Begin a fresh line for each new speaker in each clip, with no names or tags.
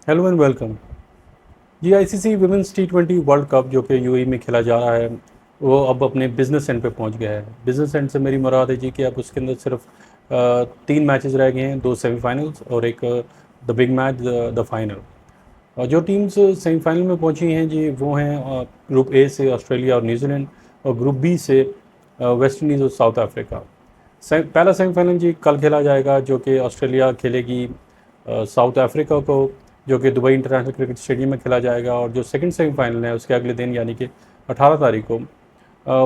Hello and welcome ji. ICC women's T20 world cup जो कि UAE में खेला जा रहा है वो अब अपने बिजनेस एंड पे पहुंच गया है। बिजनेस एंड से मेरी मुराद है जी कि अब उसके अंदर सिर्फ 3 मैचेस रह गए हैं, 2 सेमीफाइनल्स और एक the big match the final. और जो टीम्स सेमीफाइनल में पहुंची हैं जी वो हैं ग्रुप ए से ऑस्ट्रेलिया और न्यूजीलैंड, और ग्रुप बी से वेस्ट इंडीज़ और साउथ अफ्रीका। पहला सेमीफाइनल जी कल खेला जाएगा, जो कि ऑस्ट्रेलिया खेलेगी साउथ अफ्रीका को, जो कि दुबई इंटरनेशनल क्रिकेट स्टेडियम में खेला जाएगा। और जो सेकंड सेमीफाइनल है उसके अगले दिन यानी कि 18 तारीख को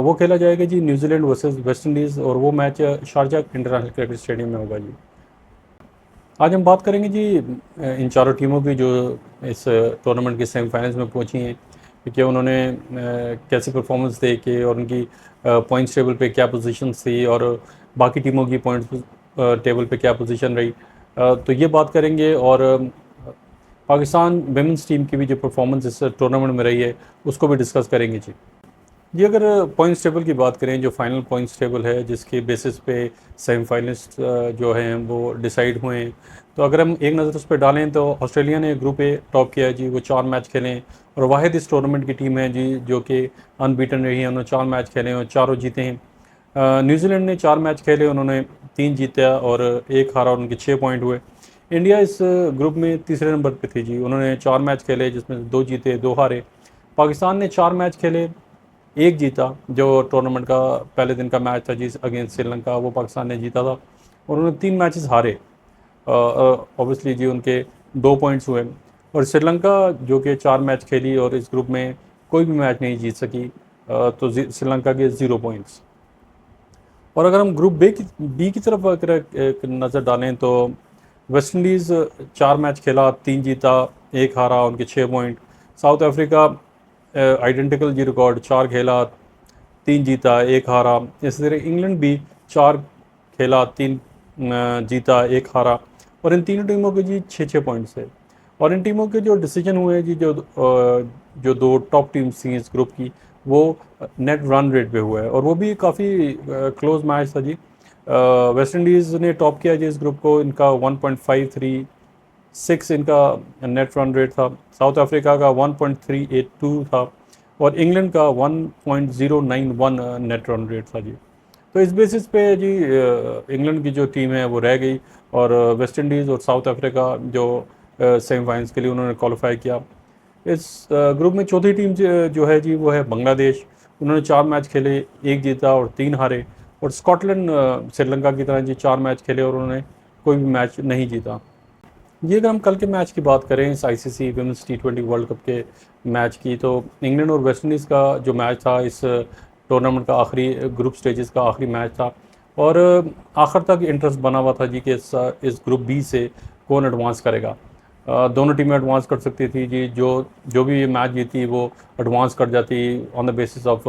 वो खेला जाएगा जी न्यूजीलैंड वर्सेस वेस्ट इंडीज़, और वो match Sharjah international cricket stadium में होगा जी। आज हम बात करेंगे जी इन चारों टीमों की जो इस टूर्नामेंट के सेमीफाइनल्स में पहुंची हैं कि उन्होंने कैसी परफॉर्मेंस दे के, और उनकी पॉइंट्स टेबल पे क्या पोजीशन थी, और बाकी टीमों की पॉइंट्स टेबल पे क्या पोजीशन रही। तो ये बात करेंगे। और पाकिस्तान विमेंस टीम की भी जो परफॉर्मेंस इस टूर्नामेंट में रही है उसको भी डिस्कस करेंगे जी। जी, अगर पॉइंट्स टेबल की बात करें, जो फाइनल पॉइंट्स टेबल है जिसके बेसिस पे सेमीफाइनलिस्ट जो हैं वो डिसाइड हुए हैं, तो अगर हम एक नज़र उस पर डालें तो ऑस्ट्रेलिया ने ग्रुप ए टॉप किया है जी। वो 4 मैच खेले और वाहिद इस टूर्नामेंट की टीम है जी जो कि अनबीटन रही है। उन्होंने 4 मैच खेले और चारों जीते हैं। न्यूजीलैंड ने 4 मैच खेले, उन्होंने 3 जीता और 1 हारा और उनके 6 पॉइंट हुए। इंडिया इस ग्रुप में तीसरे नंबर पे थी जी। उन्होंने 4 मैच खेले जिसमें 2 जीते 2 हारे। पाकिस्तान ने 4 मैच खेले, 1 जीता। जो टूर्नामेंट का पहले दिन का मैच था जी अगेंस्ट श्रीलंका, वो पाकिस्तान ने जीता था। और उन्होंने 3 मैचेस हारे। ऑब्वियसली जी उनके 2 पॉइंट्स हुए। और श्रीलंका जो कि 4 मैच खेली और इस ग्रुप में कोई भी मैच नहीं जीत सकी, तो श्रीलंका के 0 पॉइंट्स। और अगर हम ग्रुप बी की तरफ अगर एक नज़र डालें तो वेस्ट इंडीज़ 4 मैच खेला, 3 जीता 1 हारा, उनके 6 पॉइंट। साउथ अफ्रीका आइडेंटिकल जी रिकॉर्ड, 4 खेला 3 जीता 1 हारा। इसी तरह इंग्लैंड भी 4 खेला, 3 जीता 1 हारा। और इन तीनों टीमों के जी 6 6 पॉइंट्स है। और इन टीमों के जो डिसीजन हुए हैं जी, जो 2 टॉप टीम्स थी इस ग्रुप की, वो नेट रन रेट पे हुआ है, और वो भी काफ़ी क्लोज मैच था जी। वेस्ट इंडीज़ ने टॉप किया जी इस ग्रुप को, इनका 1.536 इनका नेट रन रेट था। साउथ अफ्रीका का 1.382 था, और इंग्लैंड का 1.091 नेट रन रेट था जी। तो इस बेसिस पे जी इंग्लैंड की जो टीम है वो रह गई, और वेस्ट इंडीज़ और साउथ अफ्रीका जो सेमीफाइनल्स के लिए उन्होंने क्वालिफाई किया। इस ग्रुप में चौथी टीम जो है जी वो है बांग्लादेश। उन्होंने 4 मैच खेले, 1 जीता और 3 हारे। और स्कॉटलैंड श्रीलंका की तरह जी 4 मैच खेले और उन्होंने कोई भी मैच नहीं जीता। ये अगर हम कल के मैच की बात करें इस ICC women's T20 world cup के मैच की, तो इंग्लैंड और वेस्ट इंडीज़ का जो मैच था इस टूर्नामेंट का आखिरी ग्रुप स्टेजेस का आखिरी मैच था। और आखिर तक इंटरेस्ट बना हुआ था जी कि इस ग्रुप बी से कौन एडवांस करेगा। दोनों टीमें एडवांस कर सकती थी जी। जो जो भी ये मैच जीती वो एडवांस कर जाती on the basis of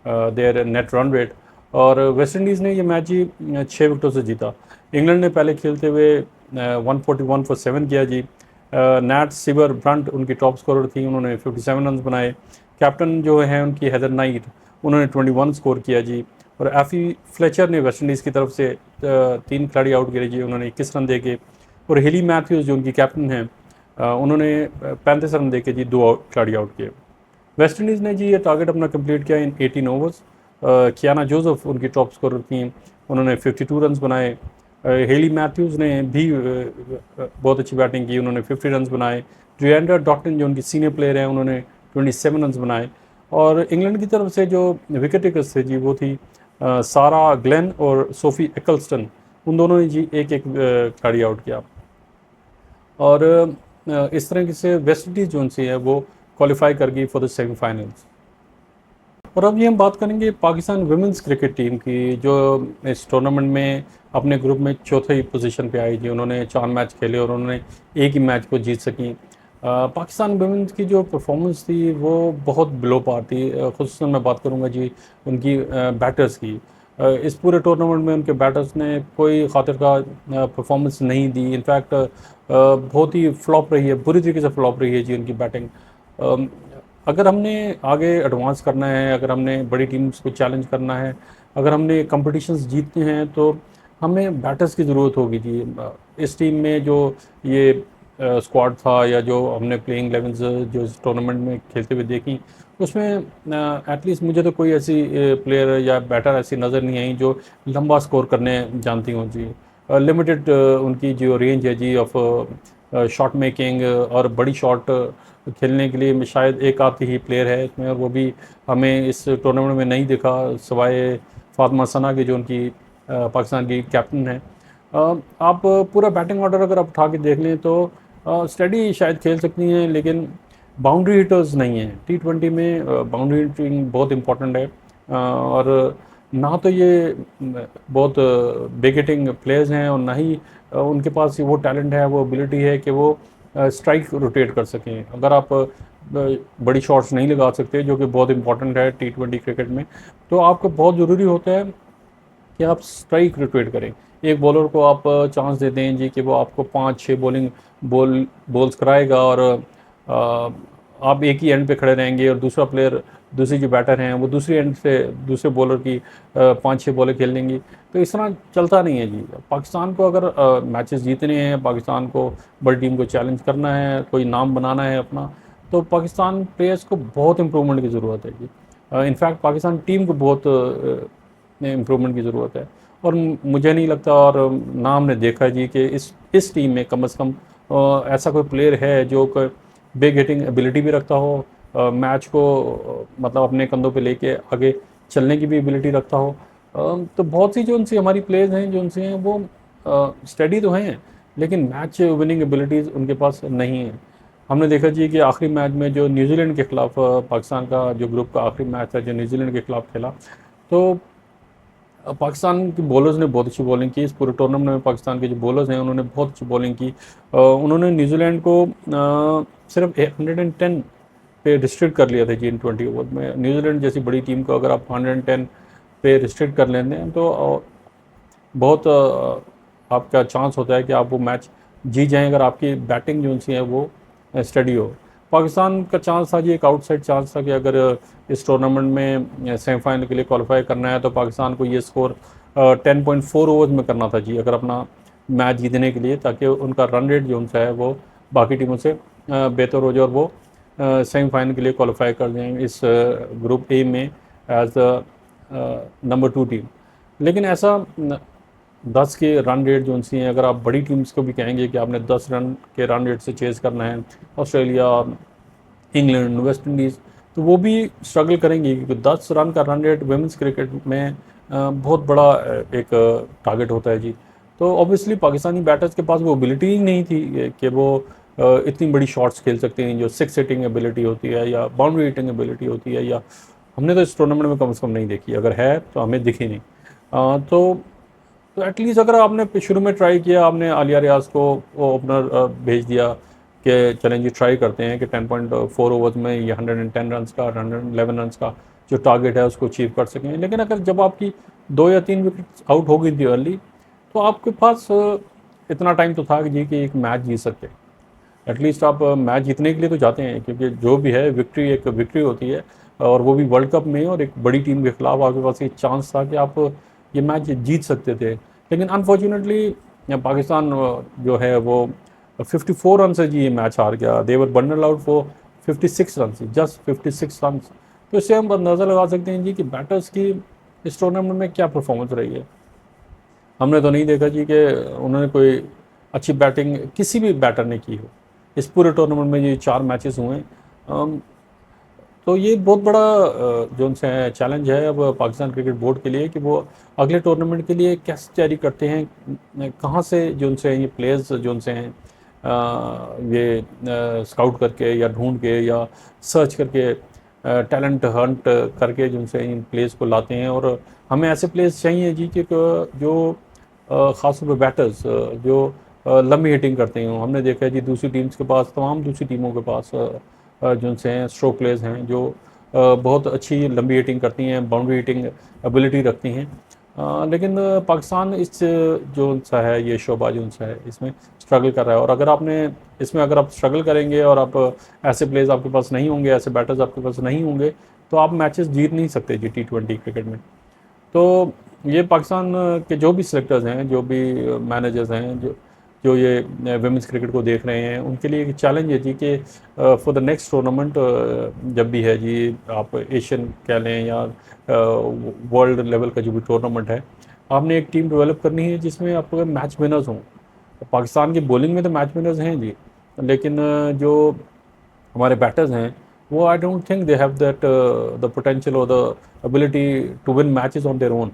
their net run rate. और वेस्ट इंडीज़ ने ये मैच जी 6 विकेटों से जीता। इंग्लैंड ने पहले खेलते हुए 141 फॉर 7 किया जी। नैट सिबर ब्रंट उनकी टॉप स्कोरर थी, उन्होंने 57 रन बनाए। कैप्टन जो है उनकी हेदर नाइट, उन्होंने 21 स्कोर किया जी। और एफी फ्लेचर ने वेस्ट इंडीज़ की तरफ से 3 खिलाड़ी आउट किए जी, उन्होंने 21 रन दे के। और हेली मैथ्यूज़ जो उनकी कैप्टन हैं, उन्होंने 35 रन दे के जी 2 खिलाड़ी आउट किए। वेस्ट इंडीज़ ने जी ये टारगेट अपना कंप्लीट किया इन 18 ओवर्स। कियाना जोसेफ उनकी टॉप स्कोरर थी, उन्होंने 52 रन बनाए। हेली मैथ्यूज़ ने भी बहुत अच्छी बैटिंग की, उन्होंने 50 रन बनाए। जुएंडर डॉक्टन जो उनकी सीनियर प्लेयर हैं, उन्होंने 27 रन बनाए। और इंग्लैंड की तरफ से जो विकेट टेकर्स थे जी वो थी सारा ग्लेन और सोफी एकल्स्टन। उन दोनों ने जी एक एक खिलाड़ी आउट किया। और इस तरह से वेस्ट इंडीज़ जो सी है वो क्वालिफाई कर गई फॉर द सेमीफाइनल्स। और अब ये हम बात करेंगे पाकिस्तान वुमेंस क्रिकेट टीम की, जो इस टूर्नामेंट में अपने ग्रुप में चौथे पोजीशन पे आई जी। उन्होंने 4 मैच खेले और उन्होंने एक ही मैच को जीत सकी। पाकिस्तान वुमेंस की जो परफॉर्मेंस थी वो बहुत बिलो पार थी। ख़ुसूसन मैं बात करूँगा जी उनकी बैटर्स की। इस पूरे टूर्नामेंट में उनके बैटर्स ने कोई खातिर का परफॉर्मेंस नहीं दी। इनफैक्ट बहुत ही फ्लॉप रही है, बुरी तरीके से फ्लॉप रही है जी उनकी बैटिंग। अगर हमने आगे एडवांस करना है, अगर हमने बड़ी टीम्स को चैलेंज करना है, अगर हमने कॉम्पिटिशन्स जीतने हैं, तो हमें बैटर्स की ज़रूरत होगी जी। इस टीम में जो ये स्क्वाड था या जो हमने प्लेइंग 11 जो इस टूर्नामेंट में खेलते हुए देखी, उसमें एटलीस्ट मुझे तो कोई ऐसी प्लेयर या बैटर ऐसी नज़र नहीं आई जो लंबा स्कोर करने जानती हों जी। लिमिटेड उनकी जो रेंज है जी ऑफ शॉट मेकिंग और बड़ी शॉट खेलने के लिए शायद एक आधी ही प्लेयर है इसमें, और वो भी हमें इस टूर्नामेंट में नहीं दिखा सिवाय फातिमा सना की, जो उनकी पाकिस्तान की कैप्टन है। आप पूरा बैटिंग ऑर्डर अगर आप उठा के देख लें तो स्टडी शायद खेल सकती हैं, लेकिन बाउंड्री हिटर्स नहीं हैं। T20 में बाउंड्री हिटिंग बहुत इंपॉर्टेंट है, और ना तो ये बहुत बिग हिटिंग प्लेयर्स हैं, और ना ही उनके पास वो टैलेंट है, वो एबिलिटी है कि वो स्ट्राइक रोटेट कर सकें। अगर आप बड़ी शॉट्स नहीं लगा सकते, जो कि बहुत इंपॉर्टेंट है T20 क्रिकेट में, तो आपको बहुत ज़रूरी होता है कि आप स्ट्राइक रोटेट करें। एक बॉलर को आप चांस दे दें जी कि वो आपको 5-6 बॉल्स कराएगा, और आप एक ही एंड पे खड़े रहेंगे, और दूसरा प्लेयर, दूसरी जो बैटर हैं वो दूसरी एंड से दूसरे बॉलर की 5-6 बॉलें खेल लेंगी। तो इस तरह चलता नहीं है जी। पाकिस्तान को अगर मैचेस जीतने हैं, पाकिस्तान को बड़ी टीम को चैलेंज करना है, कोई नाम बनाना है अपना, तो पाकिस्तान प्लेयर्स को बहुत इम्प्रूवमेंट की ज़रूरत है जी। इनफैक्ट पाकिस्तान टीम को बहुत इम्प्रूवमेंट की ज़रूरत है, और मुझे नहीं लगता, और ना हमने देखा जी कि इस टीम में कम से कम ऐसा कोई प्लेयर है जो बिग हिटिंग एबिलिटी भी रखता हो, मैच को मतलब अपने कंधों पे लेके आगे चलने की भी एबिलिटी रखता हो। तो बहुत सी जो उनसे हमारी प्लेयर्स हैं, जो उनसे हैं, वो स्टडी तो हैं, लेकिन मैच विनिंग एबिलिटीज़ उनके पास नहीं है। हमने देखा जी कि आखिरी मैच में जो न्यूजीलैंड के खिलाफ पाकिस्तान का जो ग्रुप का आखिरी मैच था, जो न्यूजीलैंड के खिलाफ खेला, तो पाकिस्तान के बॉलर्स ने बहुत अच्छी बॉलिंग की। इस पूरे टूर्नामेंट में पाकिस्तान के जो बॉलर्स हैं उन्होंने बहुत अच्छी बॉलिंग की। उन्होंने न्यूजीलैंड को सिर्फ 110 पे रिस्ट्रिक्ट कर लिया था जी इन 20 ओवर में। न्यूजीलैंड जैसी बड़ी टीम को अगर आप 110 पे रिस्ट्रिक्ट कर लेते हैं तो बहुत आपका चांस होता है कि आप वो मैच जीत जाएं, अगर आपकी बैटिंग जो उनसी है वो स्टडी हो। पाकिस्तान का चांस था जी, एक आउटसाइड चांस था कि अगर इस टूर्नामेंट में सेमीफाइनल के लिए क्वालिफाई करना है तो पाकिस्तान को ये स्कोर 10.4 ओवर्स में करना था जी, अगर अपना मैच जीतने के लिए, ताकि उनका रन रेट जो उनका है वो बाकी टीमों से बेहतर हो जाए, और वो सेमीफाइनल के लिए क्वालिफाई कर जाएँ इस ग्रुप ए में एज नंबर 2 टीम। लेकिन ऐसा 10 के रन रेट जो उनसी हैं, अगर आप बड़ी टीम्स को भी कहेंगे कि आपने 10 रन के रन रेट से चेज़ करना है, ऑस्ट्रेलिया, इंग्लैंड, वेस्ट इंडीज़, तो वो भी स्ट्रगल करेंगी, क्योंकि 10 रन का रन रेट वुमेंस क्रिकेट में बहुत बड़ा एक टारगेट होता है जी। तो ऑब्वियसली पाकिस्तानी बैटर्स के पास वो एबिलिटी ही नहीं थी कि वो इतनी बड़ी शॉट्स खेल सकते हैं, जो 6 हिटिंग एबिलिटी होती है या बाउंड्री हिटिंग एबिलिटी होती है, या हमने तो इस टूर्नामेंट में कम से कम नहीं देखी, अगर है तो हमें दिखी नहीं। तो एटलीस्ट अगर आपने शुरू में ट्राई किया, आपने आलिया रियाज को वो ओपनर भेज दिया कि चलें जी ट्राई करते हैं कि 10.4 ओवर्स में ये 110 रन का, 111 रन का जो टारगेट है उसको अचीव कर सकें। लेकिन अगर जब आपकी 2 या 3 विकेट आउट हो गई थी अर्ली, तो आपके पास इतना टाइम तो था कि जी कि एक मैच जीत सकते। एटलीस्ट आप मैच जीतने के लिए तो जाते हैं, क्योंकि जो भी है विक्ट्री एक विक्ट्री होती है, और वो भी वर्ल्ड कप में, और एक बड़ी टीम के खिलाफ आपके पास एक चांस था कि आप ये मैच जीत सकते थे। लेकिन अनफॉर्चुनेटली पाकिस्तान जो है वो 54 रन से जी ये मैच हार गया। They were bundle out for 56 run, just 56 run. तो इससे हम अंदाज़ा लगा सकते हैं जी कि बैटर्स की इस टूर्नामेंट में क्या परफॉर्मेंस रही है। हमने तो नहीं देखा जी कि उन्होंने कोई अच्छी बैटिंग किसी भी बैटर ने की हो इस पूरे टूर्नामेंट में। ये 4 मैचेस हुए हैं, तो ये बहुत बड़ा जो उनसे चैलेंज है अब पाकिस्तान क्रिकेट बोर्ड के लिए, कि वो अगले टूर्नामेंट के लिए कैसे तैयारी करते हैं, कहाँ से जो उनसे ये प्लेयर्स जो उनसे हैं ये स्काउट करके या ढूंढ के या सर्च करके, टैलेंट हंट करके जो उनसे इन प्लेयर्स को लाते हैं। और हमें ऐसे प्लेयर्स चाहिए जी कि जो ख़ास तौर पर बैटर्स जो लंबी हिटिंग करते हैं। हमने देखा है जी दूसरी टीम्स के पास, तमाम दूसरी टीमों के पास जो उनसे हैं स्ट्रोक प्लेयर्स हैं जो बहुत अच्छी लंबी हिटिंग करती हैं, बाउंड्री हिटिंग एबिलिटी रखती हैं। लेकिन पाकिस्तान इस जो उनसा है ये शोबा जो उनसा है इसमें स्ट्रगल कर रहा है। और अगर आपने इसमें अगर आप स्ट्रगल करेंगे और आप ऐसे प्लेयर्स आपके पास नहीं होंगे, ऐसे बैटर्स आपके पास नहीं होंगे, तो आप मैचेस जीत नहीं सकते जी T20 क्रिकेट में। तो ये पाकिस्तान के जो भी सिलेक्टर्स हैं, जो भी मैनेजर्स हैं, जो जो ये वुमेंस क्रिकेट को देख रहे हैं उनके लिए एक चैलेंज है जी कि फॉर द नेक्स्ट टूर्नामेंट जब भी है जी, आप एशियन कह लें या वर्ल्ड लेवल का जो भी टूर्नामेंट है, आपने एक टीम डेवलप करनी है जिसमें आपके मैच विनर्स हों। पाकिस्तान की बॉलिंग में तो मैच विनर्स हैं जी, लेकिन जो हमारे बैटर्स हैं वो I don't think they have that the potential और the ability to win matches on their own.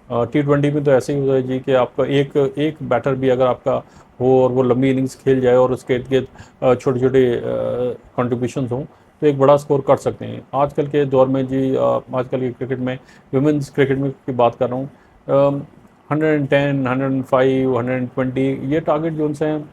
T20 में तो ऐसे ही होता है जी कि आपका एक एक बैटर भी अगर आपका हो और वो लंबी इनिंग्स खेल जाए और उसके इर्द गिर्द छोटे छोटे कंट्रीब्यूशन हों, तो एक बड़ा स्कोर कर सकते हैं। आजकल के दौर में जी, आजकल के क्रिकेट में, वुमेंस क्रिकेट में की बात कर रहा हूँ, 110, 105, 120 ये टारगेट जो उनसे हैं,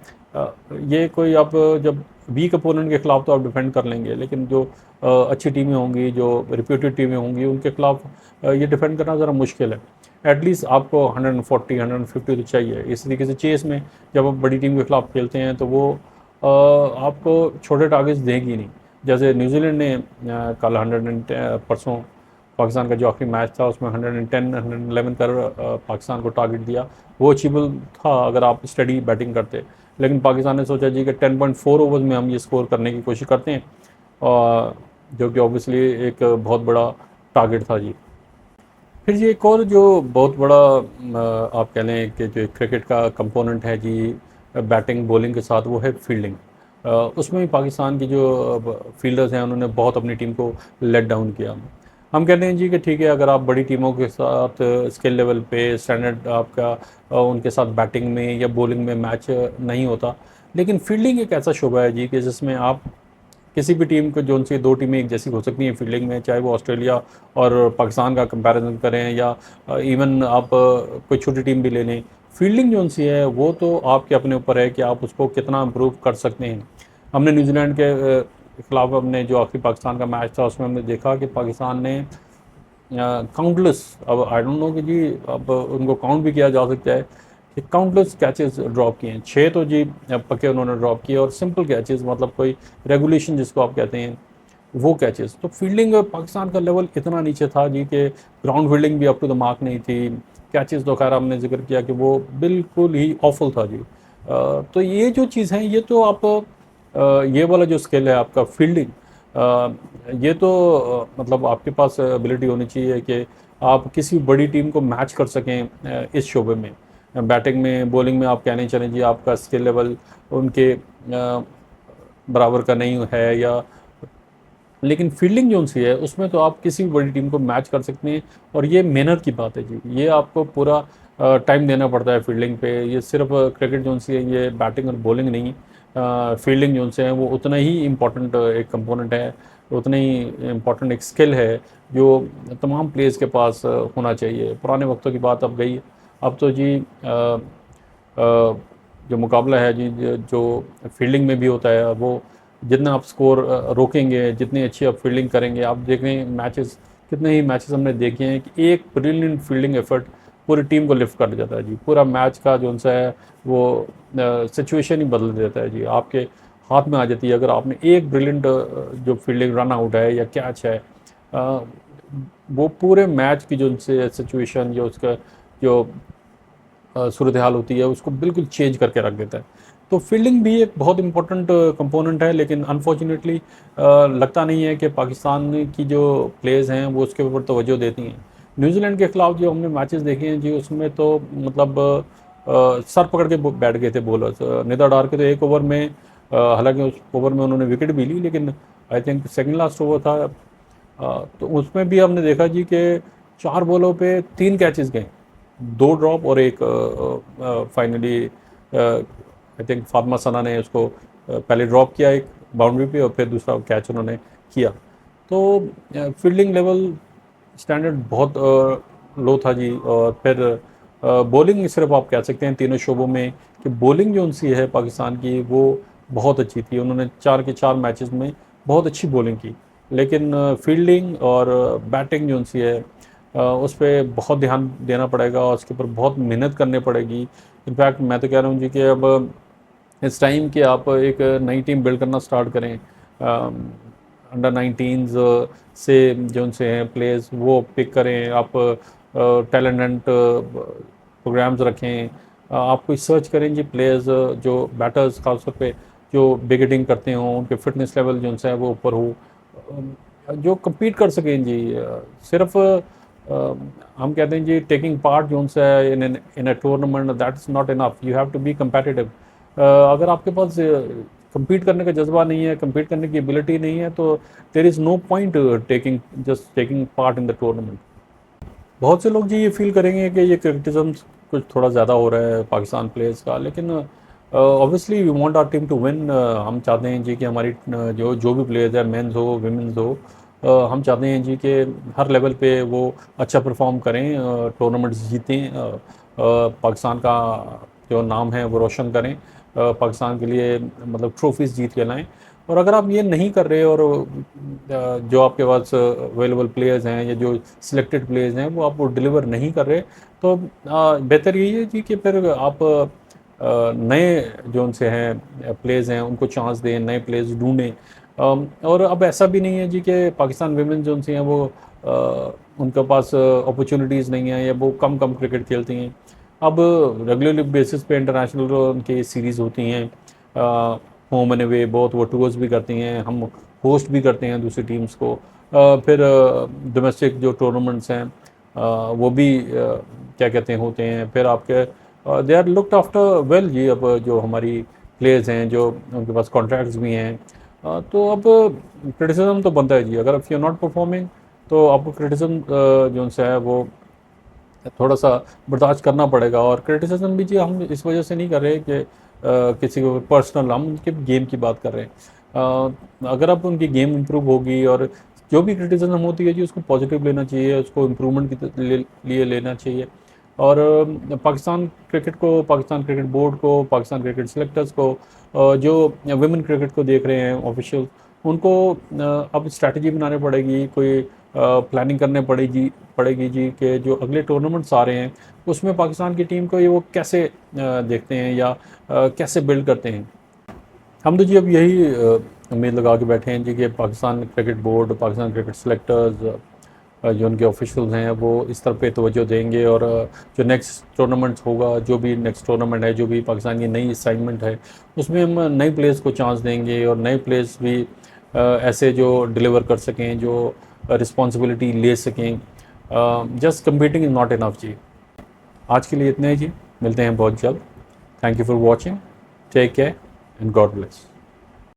ये कोई आप जब वीक अपोनेंट के खिलाफ तो आप डिफेंड कर लेंगे, लेकिन जो अच्छी टीमें होंगी, जो रिप्यूटेड टीमें होंगी, उनके खिलाफ ये डिफेंड करना ज़रा मुश्किल है। एटलीस्ट आपको 140, 150 तो चाहिए। इस तरीके से चेस में जब आप बड़ी टीम के खिलाफ खेलते हैं तो वो आपको छोटे टारगेट्स देगी नहीं। जैसे न्यूजीलैंड ने कल 110 परसों पाकिस्तान का जो आखिरी मैच था उसमें 110, 111 कर पाकिस्तान को टारगेट दिया। वो अचीवेबल था अगर आप स्टडी बैटिंग करते, लेकिन पाकिस्तान ने सोचा जी कि 10.4 ओवर्स में हम ये स्कोर करने की कोशिश करते हैं, और जो कि ऑब्वियसली एक बहुत बड़ा टारगेट था जी। फिर ये एक और जो बहुत बड़ा आप कह लें कि जो क्रिकेट का कंपोनेंट है जी, बैटिंग बॉलिंग के साथ, वो है फील्डिंग। उसमें भी पाकिस्तान की जो फील्डर्स हैं उन्होंने बहुत अपनी टीम को लेट डाउन किया। हम कहते हैं जी कि ठीक है, अगर आप बड़ी टीमों के साथ स्किल लेवल पे स्टैंडर्ड आपका उनके साथ बैटिंग में या बॉलिंग में मैच नहीं होता, लेकिन फील्डिंग एक ऐसा शोबा है जी कि जिसमें आप किसी भी टीम को, जो उनसे दो टीमें एक जैसी हो सकती हैं फील्डिंग में, चाहे वो ऑस्ट्रेलिया और पाकिस्तान का कंपैरिजन करें या इवन आप कोई छोटी टीम भी ले लें, फील्डिंग जो उनसी है वो तो आपके अपने ऊपर है कि आप उसको कितना इम्प्रूव कर सकते हैं। हमने न्यूजीलैंड के खिलाफ हमने जो आखिरी पाकिस्तान का मैच था उसमें हमने देखा कि पाकिस्तान ने काउंटलेस, अब आई डोंट नो कि जी अब उनको काउंट भी किया जा सकता है कि काउंटलेस कैचेस ड्रॉप किए हैं। 6 तो जी पक्के उन्होंने ड्रॉप किए, और सिंपल कैचेस, मतलब कोई रेगुलेशन जिसको आप कहते हैं वो कैचेस। तो फील्डिंग पाकिस्तान का लेवल इतना नीचे था जी कि ग्राउंड फील्डिंग भी अप टू द मार्क नहीं थी। कैचेस तो खैर हमने जिक्र किया कि वो बिल्कुल ही ऑफुल था जी। तो ये जो चीज़ है, ये तो आप ये वाला जो स्किल है आपका फील्डिंग, ये तो मतलब आपके पास एबिलिटी होनी चाहिए कि आप किसी बड़ी टीम को मैच कर सकें इस शोबे में। बैटिंग में बॉलिंग में आप कहने चलें जी आपका स्किल लेवल उनके बराबर का नहीं है, या लेकिन फील्डिंग जो सी है उसमें तो आप किसी भी बड़ी टीम को मैच कर सकते हैं। और ये मेहनत की बात है जी, ये आपको पूरा टाइम देना पड़ता है फील्डिंग पे। ये सिर्फ क्रिकेट जो सी है, ये बैटिंग और बॉलिंग नहीं, फील्डिंग जो से है वो उतना ही इम्पोर्टेंट एक कंपोनेंट है, उतना ही इम्पोर्टेंट एक स्किल है जो तमाम प्लेयर्स के पास होना चाहिए। पुराने वक्तों की बात अब गई, अब तो जी जो मुकाबला है जी, जो फील्डिंग में भी होता है, वो जितना आप स्कोर रोकेंगे, जितनी अच्छी आप फील्डिंग करेंगे, आप देख रहे हैं मैचेस, कितने ही मैचेस हमने देखे हैं कि एक ब्रिलियंट फील्डिंग एफर्ट पूरी टीम को लिफ्ट कर जाता है जी। पूरा मैच का जो उनसा है वो सिचुएशन ही बदल देता है जी, आपके हाथ में आ जाती है। अगर आपने एक ब्रिलियंट जो फील्डिंग रन आउट है या कैच है, अ, वो पूरे मैच की जो उनसे सिचुएशन, जो उसका जो सूरत हाल होती है उसको बिल्कुल चेंज करके रख देता है। तो फील्डिंग भी एक बहुत इंपॉर्टेंट कंपोनेंट है, लेकिन अनफॉर्चुनेटली लगता नहीं है कि पाकिस्तान की जो प्लेयर्स हैं वो उसके ऊपर तवज्जो देती हैं। न्यूजीलैंड के खिलाफ जो हमने मैचेस देखे हैं जी, उसमें तो मतलब सर पकड़ के बैठ गए थे बॉलर्स। निदा डार के तो एक ओवर में, हालांकि उस ओवर में उन्होंने विकेट भी ली, लेकिन I think second last over था, तो उसमें भी हमने देखा जी कि 4 बॉलों पे 3 कैचेस गए, 2 ड्रॉप और एक फाइनली आई थिंक फातिमा सना ने उसको पहले ड्रॉप किया एक बाउंड्री पे, और फिर दूसरा कैच उन्होंने किया। तो फील्डिंग लेवल स्टैंडर्ड बहुत लो था जी। और फिर बॉलिंग सिर्फ आप कह सकते हैं तीनों शोबों में कि बॉलिंग जो उनसी है पाकिस्तान की वो बहुत अच्छी थी। उन्होंने 4 के 4 मैचेस में बहुत अच्छी बॉलिंग की, लेकिन फील्डिंग और बैटिंग जो उनसी है उस पर बहुत ध्यान देना पड़ेगा और उसके ऊपर बहुत मेहनत करनी पड़ेगी। इनफैक्ट मैं तो कह रहा हूँ जी कि अब इस टाइम कि आप एक नई टीम बिल्ड करना स्टार्ट करें, अंडर 19s से जो उनसे हैं प्लेयर्स वो पिक करें, आप टैलेंट प्रोग्राम्स रखें, आप कोई सर्च करें जी प्लेयर्स जो बैटर्स खासतौर पे जो बिगेटिंग करते हों, उनके फिटनेस लेवल जो उनसे है वो ऊपर हो, जो कम्पीट कर सकें जी। सिर्फ हम कहते हैं जी टेकिंग पार्ट जो उनसे है in a tournament, that is not enough, you have to be competitive. अगर आपके पास कम्पीट करने का जज्बा नहीं है, कम्पीट करने की एबिलिटी नहीं है, तो there is no point taking part in the tournament. बहुत से लोग जी ये फील करेंगे कि ये क्रिटिसिज्म कुछ थोड़ा ज़्यादा हो रहा है पाकिस्तान प्लेयर्स का, लेकिन obviously we want our team to win. हम चाहते हैं जी कि हमारी जो जो भी प्लेयर्स है, मेंस हो विमेंस हो, हम चाहते हैं जी कि हर लेवल पे वो अच्छा परफॉर्म करें, टूर्नामेंट्स जीतें, पाकिस्तान का जो नाम है वो रोशन करें, पाकिस्तान के लिए मतलब ट्रॉफीज़ जीत के लाएँ। और अगर आप ये नहीं कर रहे और जो आपके पास अवेलेबल प्लेयर्स हैं या जो सिलेक्टेड प्लेयर्स हैं वो आपको डिलीवर नहीं कर रहे, तो बेहतर यही है जी कि फिर आप नए जो उनसे हैं प्लेयर्स हैं उनको चांस दें, नए प्लेयर्स ढूंढें। और अब ऐसा भी नहीं है जी कि पाकिस्तान विमेन जो उनसे हैं वो उनके पास अपॉर्चुनिटीज़ नहीं हैं या वो कम कम क्रिकेट खेलती हैं। अब रेगुलरली बेसिस पे इंटरनेशनल उनकी सीरीज़ होती हैं, होम एंड अवे बहुत, वो टूर्स भी करती हैं, हम होस्ट भी करते हैं दूसरी टीम्स को। फिर डोमेस्टिक जो टूर्नामेंट्स हैं वो भी क्या कहते हैं होते हैं, फिर आपके they are looked after well जी। अब जो हमारी प्लेयर्स हैं जो उनके पास कॉन्ट्रैक्ट्स भी हैं, तो अब क्रिटिसिज्म तो बनता है जी। अगर if you are not performing तो आपको क्रिटिसिज्म जो उनसे है वो थोड़ा सा बर्दाश्त करना पड़ेगा। और क्रिटिसिज्म भी जी हम इस वजह से नहीं कर रहे कि किसी को पर्सनल, हम उनके गेम की बात कर रहे हैं। अगर अब उनकी गेम इंप्रूव होगी और जो भी क्रिटिसिज्म होती है जी उसको पॉजिटिव लेना चाहिए, उसको इम्प्रूवमेंट के लिए लेना चाहिए। और पाकिस्तान क्रिकेट को, पाकिस्तान क्रिकेट बोर्ड को, पाकिस्तान क्रिकेट सेलेक्टर्स को, जो वुमेन क्रिकेट को देख रहे हैं ऑफिशियल, उनको अब स्ट्रैटेजी बनानी पड़ेगी, कोई प्लानिंग करने पड़ेगी जी कि जो अगले टूर्नामेंट्स आ रहे हैं उसमें पाकिस्तान की टीम को ये वो कैसे देखते हैं या कैसे बिल्ड करते हैं। हम तो जी अब यही उम्मीद लगा के बैठे हैं जी कि Pakistan cricket board, Pakistan cricket selectors, जो उनके ऑफिशियल्स हैं वो इस तरफ पे तवज्जो देंगे। और जो नेक्स्ट टूर्नामेंट्स होगा, जो भी नेक्स्ट टूर्नामेंट है, जो भी पाकिस्तान की नई असाइनमेंट है, उसमें हम नए प्लेयर्स को चांस देंगे और नए प्लेयर्स भी ऐसे जो डिलीवर कर सकें, जो रिस्पॉन्सिबिलिटी ले सकें। Just competing is not enough जी। आज के लिए इतने ही जी, मिलते हैं बहुत जल्द। Thank you for watching, take care and God bless.